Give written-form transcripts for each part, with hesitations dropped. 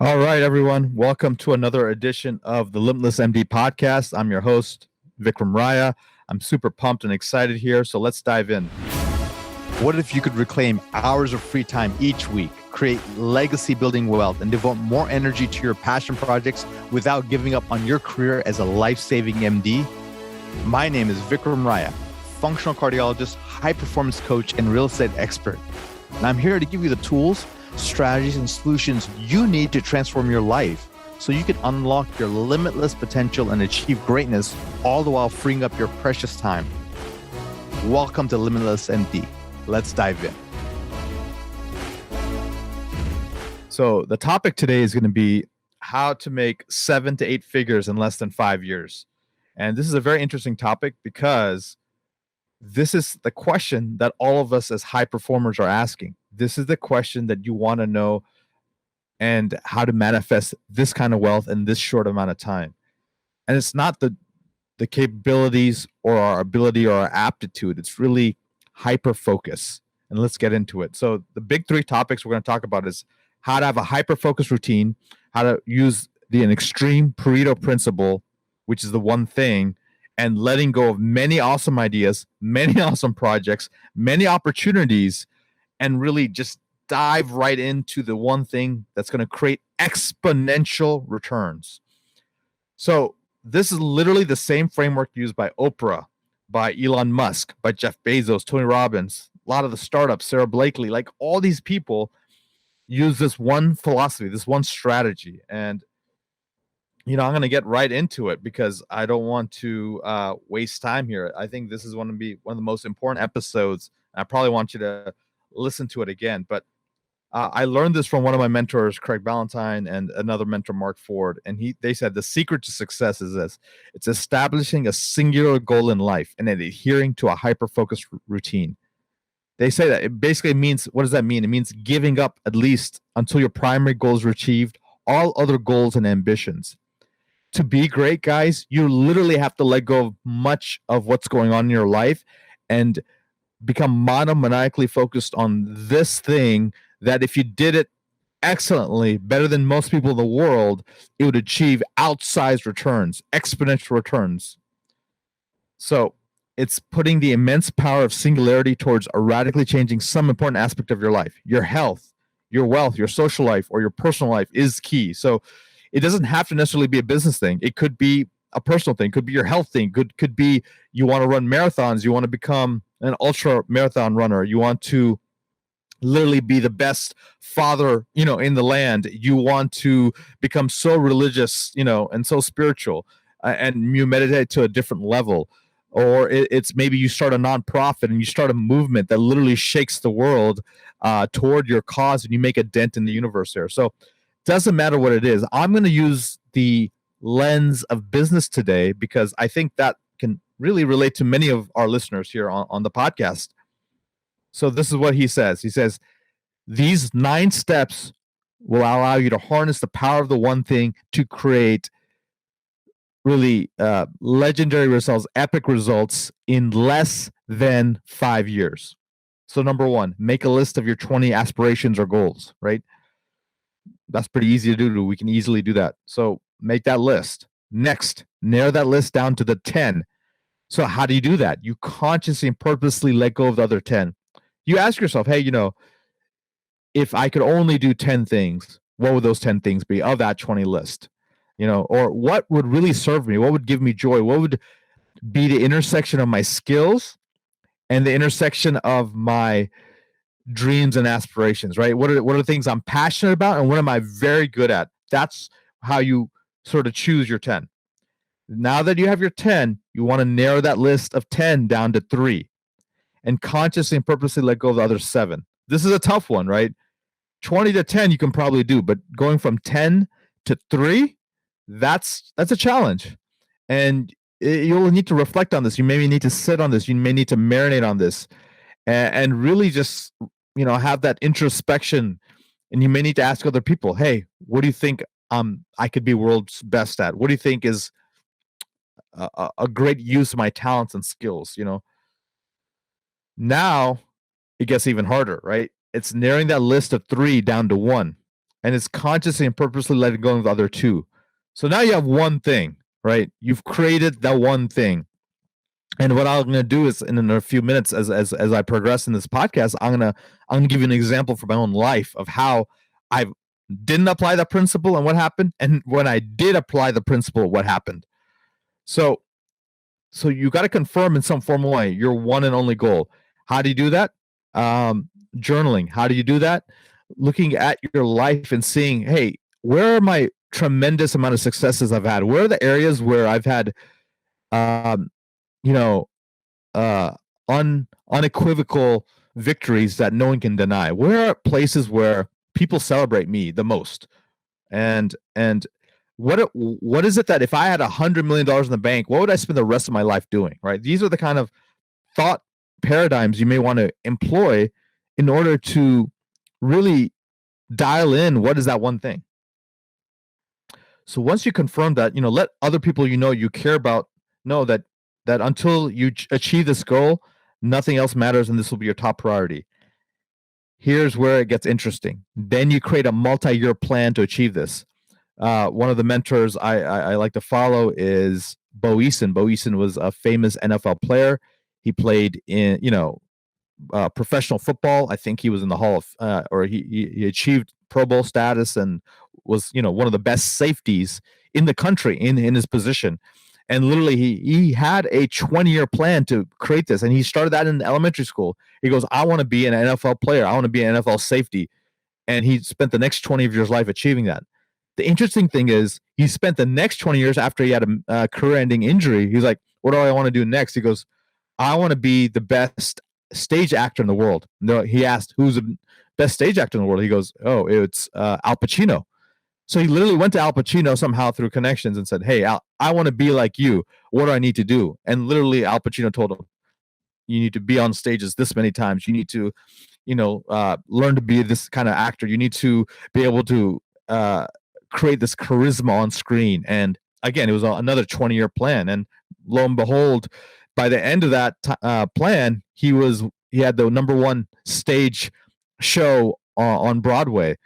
All right, everyone. Welcome to another edition of the Limitless MD podcast. I'm your host, Vikram Raya. I'm super pumped and excited here. So let's dive in. What if you could reclaim hours of free time each week, create legacy building wealth, and devote more energy to your passion projects without giving up on your career as a life-saving MD? My name is Vikram Raya, functional cardiologist, high performance coach, and real estate expert. And I'm here to give you the tools, strategies, and solutions you need to transform your life so you can unlock your limitless potential and achieve greatness, all the while freeing up your precious time. Welcome to Limitless MD. Let's dive in. So the topic today is going to be how to make 7 to 8 figures in less than 5 years. And this is a very interesting topic because this is the question that all of us as high performers are asking. This is the question that you want to know and how to manifest this kind of wealth in this short amount of time. And it's not the capabilities or our ability or our aptitude. It's really hyper focus. And let's get into it. So the big 3 topics we're going to talk about is how to have a hyper focus routine, how to use an extreme Pareto principle, which is the one thing, and letting go of many awesome ideas, many awesome projects, many opportunities, and really just dive right into the one thing that's going to create exponential returns. So this is literally the same framework used by Oprah, by Elon Musk, by Jeff Bezos, Tony Robbins, a lot of the startups, Sarah Blakely, like all these people use this one philosophy, this one strategy. And I'm going to get right into it because I don't want to waste time here. I think this is going to be one of the most important episodes. I probably want you to listen to it again. But I learned this from one of my mentors, Craig Ballantyne, and another mentor, Mark Ford. And they said the secret to success is this: it's establishing a singular goal in life and then adhering to a hyper-focused routine. They say that it basically means, what does that mean? It means giving up at least until your primary goals are achieved, all other goals and ambitions. To be great, guys, you literally have to let go of much of what's going on in your life and become monomaniacally focused on this thing that if you did it excellently, better than most people in the world, it would achieve outsized returns, exponential returns. So it's putting the immense power of singularity towards radically changing some important aspect of your life. Your health, your wealth, your social life, or your personal life is key. So it doesn't have to necessarily be a business thing. It could be a personal thing, could be your health thing, could be you want to run marathons, you want to become an ultra marathon runner, you want to literally be the best father, in the land, you want to become so religious, and so spiritual, and you meditate to a different level. Or it's maybe you start a nonprofit and you start a movement that literally shakes the world toward your cause, and you make a dent in the universe there. So doesn't matter what it is. I'm going to use the lens of business today because I think that can really relate to many of our listeners here on the podcast. So this is what he says. He says, these 9 steps will allow you to harness the power of the one thing to create really legendary results, epic results in less than 5 years. So number 1, make a list of your 20 aspirations or goals, right? That's pretty easy to do. We can easily do that. So make that list. Next, narrow that list down to the 10. So how do you do that? You consciously and purposely let go of the other 10. You ask yourself, hey, if I could only do 10 things, what would those 10 things be of that 20 list? Or what would really serve me? What would give me joy? What would be the intersection of my skills and the intersection of my dreams and aspirations, right? What are the things I'm passionate about and what am I very good at? That's how you sort of choose your 10. Now that you have your 10, you want to narrow that list of 10 down to 3 and consciously and purposely let go of the other 7. This is a tough one, right? 20 to 10 you can probably do, but going from 10 to 3, that's a challenge. And you'll need to reflect on this. You maybe need to sit on this. You may need to marinate on this and really just have that introspection. And you may need to ask other people, hey, what do you think I could be world's best at? What do you think is a great use of my talents and skills? Now it gets even harder, right? It's narrowing that list of 3 down to 1. and it's consciously and purposely letting go of the other two. So now you have one thing, right? You've created that one thing. And what I'm going to do is, in a few minutes, as I progress in this podcast, I'm gonna give you an example from my own life of how I didn't apply that principle and what happened, and when I did apply the principle, what happened. So you got to confirm in some formal way your one and only goal. How do you do that? Journaling. How do you do that? Looking at your life and seeing, hey, where are my tremendous amount of successes I've had? Where are the areas where I've had, you know, unequivocal victories that no one can deny? Where are places where people celebrate me the most? And what is it that if I had $100 million in the bank, what would I spend the rest of my life doing? Right? These are the kind of thought paradigms you may want to employ in order to really dial in what is that one thing. So once you confirm that, let other people you care about know that until you achieve this goal, nothing else matters, and this will be your top priority. Here's where it gets interesting. Then you create a multi-year plan to achieve this. One of the mentors I like to follow is Bo Eason. Bo Eason was a famous NFL player. He played in, professional football. I think he was in the Hall of, or he achieved Pro Bowl status and was, one of the best safeties in the country in his position. And literally, he had a 20-year plan to create this, and he started that in elementary school. He goes, "I want to be an NFL player. I want to be an NFL safety," and he spent the next 20 of his life achieving that. The interesting thing is, he spent the next 20 years after he had a career-ending injury. He's like, "What do I want to do next?" He goes, "I want to be the best stage actor in the world." He asked, "Who's the best stage actor in the world?" He goes, "Oh, it's Al Pacino." So he literally went to Al Pacino somehow through connections and said, "Hey, Al, I want to be like you. What do I need to do?" And literally, Al Pacino told him, "You need to be on stages this many times. You need to, learn to be this kind of actor. You need to be able to create this charisma on screen." And again, it was another 20-year plan. And lo and behold, by the end of that plan, he had the number one stage show on Broadway.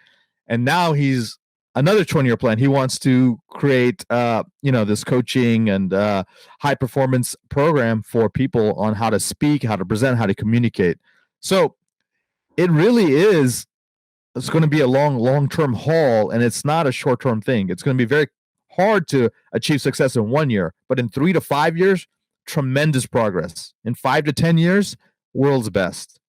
And now he's another 20-year plan. He wants to create, this coaching and high performance program for people on how to speak, how to present, how to communicate. So it really is. It's going to be a long-term haul, and it's not a short-term thing. It's going to be very hard to achieve success in 1 year, but in 3 to 5 years, tremendous progress. In 5 to 10 years, world's best.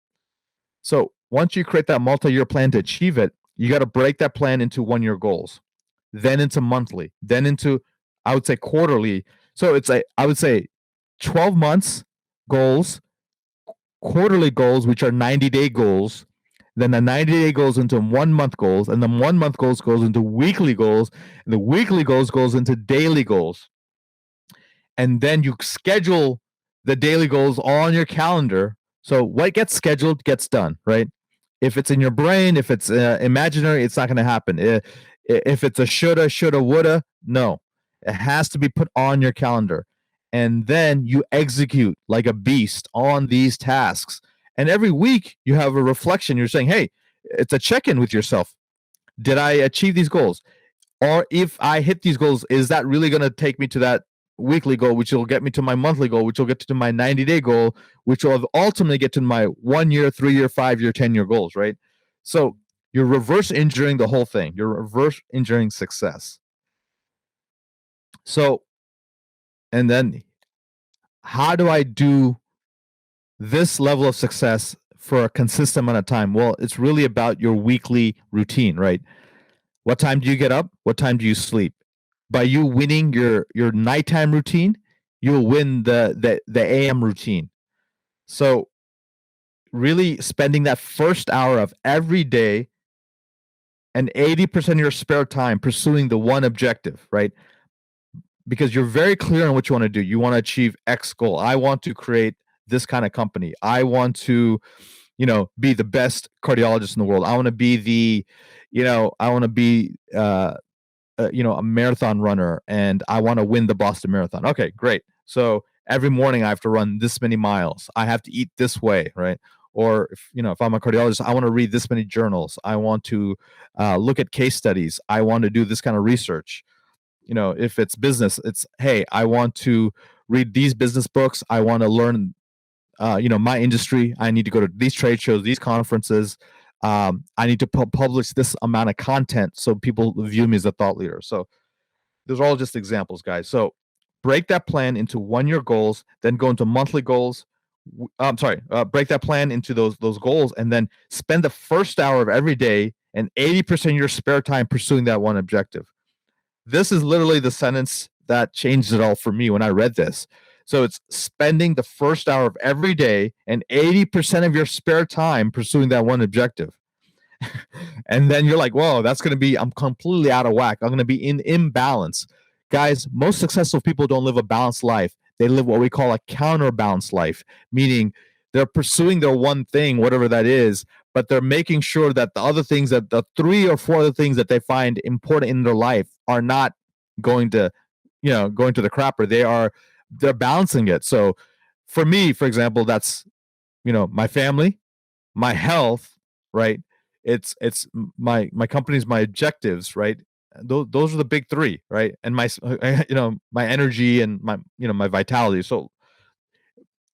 So once you create that multi-year plan to achieve it, you got to break that plan into 1 year goals, then into monthly, then into, I would say, quarterly. So it's I would say 12 months goals, quarterly goals, which are 90-day goals. Then the 90-day goes into 1 month goals, and the 1 month goals goes into weekly goals, and the weekly goals goes into daily goals. And then you schedule the daily goals on your calendar. So what gets scheduled gets done, right? If it's in your brain, if it's imaginary, it's not going to happen. If it's a shoulda, woulda, no. It has to be put on your calendar. And then you execute like a beast on these tasks. And every week you have a reflection. You're saying, hey, it's a check-in with yourself. Did I achieve these goals? Or if I hit these goals, is that really going to take me to that weekly goal, which will get me to my monthly goal, which will get to my 90-day goal, which will ultimately get to my 1 year, 3 year, 5 year, 10-year goals, right? So you're reverse engineering the whole thing. You're reverse engineering success. So, and then how do I do this level of success for a consistent amount of time? Well, it's really about your weekly routine, right? What time do you get up? What time do you sleep? By you winning your nighttime routine, you'll win the AM routine. So really spending that first hour of every day and 80% of your spare time pursuing the one objective, right? Because you're very clear on what you want to do. You want to achieve X goal. I want to create this kind of company. I want to, be the best cardiologist in the world. I want to be a marathon runner, and I want to win the Boston Marathon. Okay, great. So every morning I have to run this many miles. I have to eat this way, right? Or if I'm a cardiologist, I want to read this many journals. I want to look at case studies. I want to do this kind of research. If it's business, it's, hey, I want to read these business books. I want to learn my industry. I need to go to these trade shows, these conferences. I need to publish this amount of content so people view me as a thought leader. So those are all just examples, guys. So break that plan into 1 year goals, then go into monthly goals. I'm sorry, break that plan into those goals, and then spend the first hour of every day and 80% of your spare time pursuing that one objective. This is literally the sentence that changed it all for me when I read this. So it's spending the first hour of every day and 80% of your spare time pursuing that one objective. And then you're like, whoa, I'm completely out of whack. I'm going to be in imbalance. Guys, most successful people don't live a balanced life. They live what we call a counterbalanced life, meaning they're pursuing their one thing, whatever that is, but they're making sure that the other things, that the 3 or 4 other things that they find important in their life are not going to the crapper. They're balancing it. So for me, for example, that's my family, my health, right? It's my company's, my objectives, right? Those are the big 3, right? And my my energy and my vitality. So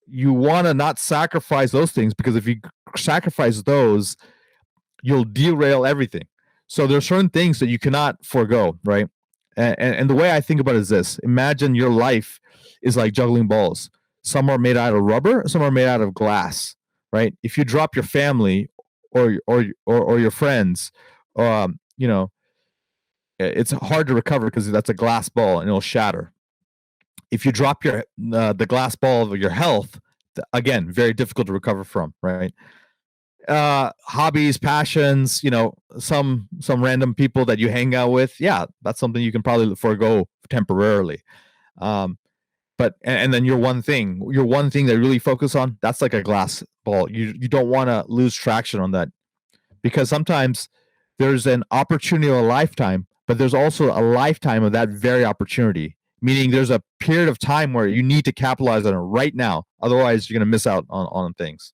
you want to not sacrifice those things, because if you sacrifice those, you'll derail everything. So there's certain things that you cannot forego, right? And the way I think about it is this: imagine your life is like juggling balls. Some are made out of rubber, some are made out of glass, right? If you drop your family or your friends, you know, it's hard to recover because that's a glass ball and it'll shatter. If you drop the glass ball of your health, again, very difficult to recover from, right? Hobbies, passions, some random people that you hang out with, yeah, that's something you can probably forego temporarily. But and then your one thing that you really focus on, that's like a glass ball. You don't want to lose traction on that, because sometimes there's an opportunity of a lifetime, but there's also a lifetime of that very opportunity. Meaning there's a period of time where you need to capitalize on it right now. Otherwise, you're going to miss out on things.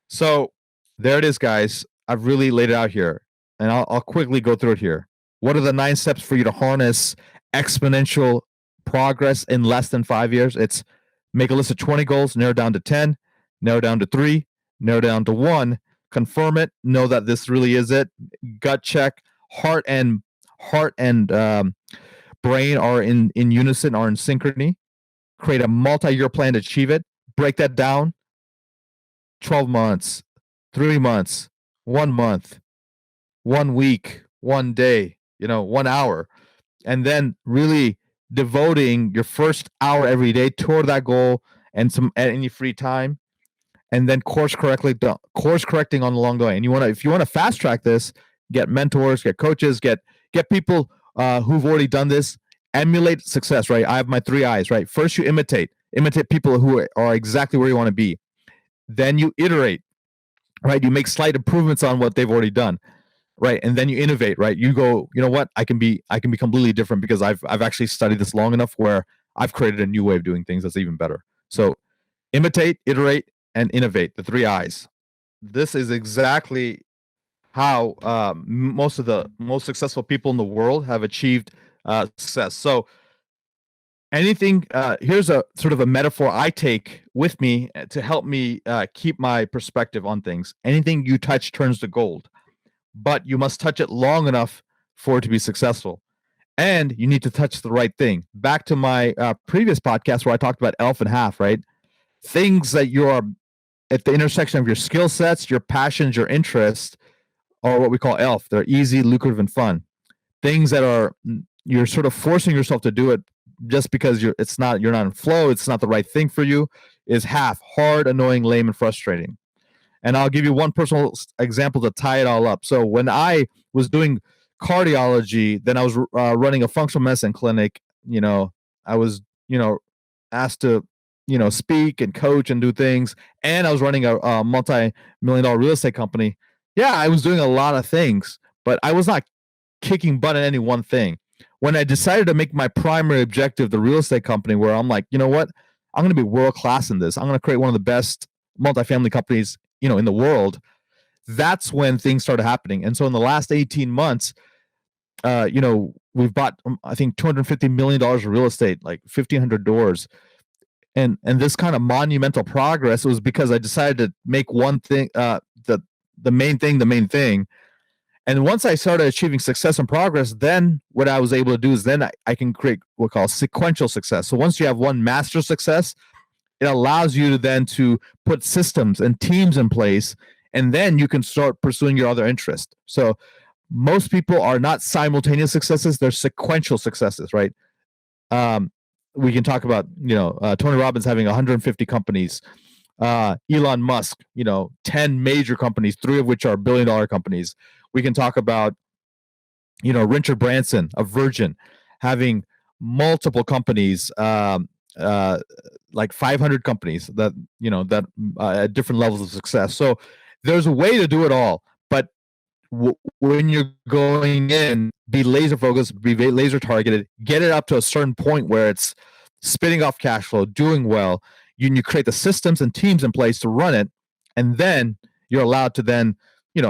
So there it is, guys. I've really laid it out here, and I'll quickly go through it here. What are the 9 steps for you to harness exponential progress in less than 5 years? It's make a list of 20 goals, narrow down to 10, narrow down to 3, narrow down to 1, confirm it, know that this really is it, gut check, heart and brain are in unison, are in synchrony, create a multi-year plan to achieve it, break that down, 12 months, 3 months, 1 month, 1 week, 1 day, 1 hour, and then really devoting your first hour every day toward that goal, and some at any free time, and then course correcting on along the way. And if you want to fast track this, get mentors, get coaches, get people who've already done this. Emulate success, right? I have my 3 I's, right? First, you imitate people who are exactly where you want to be. Then you iterate, right? You make slight improvements on what they've already done, right? And then you innovate, right? You go, you know what? I can be completely different because I've actually studied this long enough where I've created a new way of doing things that's even better. So imitate, iterate, and innovate, the 3 I's. This is exactly how most of the most successful people in the world have achieved success. So here's a sort of a metaphor I take with me to help me keep my perspective on things. Anything you touch turns to gold, but you must touch it long enough for it to be successful. And you need to touch the right thing. Back to my previous podcast where I talked about elf and half, right? Things that you are at the intersection of your skill sets, your passions, your interests, are what we call elf. They're easy, lucrative, and fun. Things that you're sort of forcing yourself to do it just because you're not in flow, it's not the right thing for you, is half, hard, annoying, lame, and frustrating. And I'll give you one personal example to tie it all up. So when I was doing cardiology, then I was running a functional medicine clinic. I was asked to speak and coach and do things, and I was running a multi-million-dollar real estate company. Yeah, I was doing a lot of things, but I was not kicking butt in any one thing. When I decided to make my primary objective the real estate company, where I'm like, you know what, I'm going to be world class in this. I'm going to create one of the best multifamily companies in the world, that's when things started happening. And so in the last 18 months, we've bought, I think, $250 million of real estate, like 1,500 doors. And this kind of monumental progress was because I decided to make one thing, the main thing. And once I started achieving success and progress, then what I was able to do is then I can create what we call sequential success. So once you have one master success, it allows you to then to put systems and teams in place, and then you can start pursuing your other interest. So most people are not simultaneous successes, they're sequential successes, right? We can talk about, Tony Robbins having 150 companies, Elon Musk, 10 major companies, 3 of which are billion-dollar companies. We can talk about, Richard Branson of Virgin having multiple companies, like 500 companies that at different levels of success. So there's a way to do it all, but when you're going in, be laser focused, be laser targeted, get it up to a certain point where it's spitting off cash flow, doing well. You create the systems and teams in place to run it, and then you're allowed to then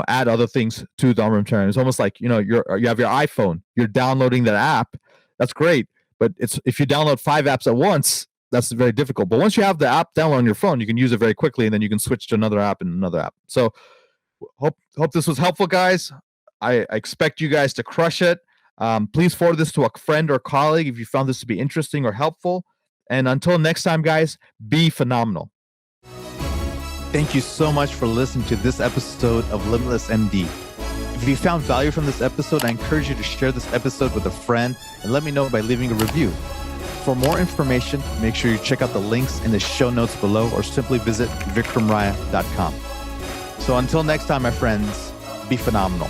add other things to the armamentarium. It's almost like you have your iPhone, you're downloading that app. That's great, but if you download 5 apps at once, that's very difficult. But once you have the app download on your phone, you can use it very quickly, and then you can switch to another app and another app. So hope this was helpful, guys. I expect you guys to crush it. Please forward this to a friend or colleague if you found this to be interesting or helpful. And until next time, guys, be phenomenal. Thank you so much for listening to this episode of Limitless MD. If you found value from this episode, I encourage you to share this episode with a friend and let me know by leaving a review. For more information, make sure you check out the links in the show notes below or simply visit vikramraya.com. So until next time, my friends, be phenomenal.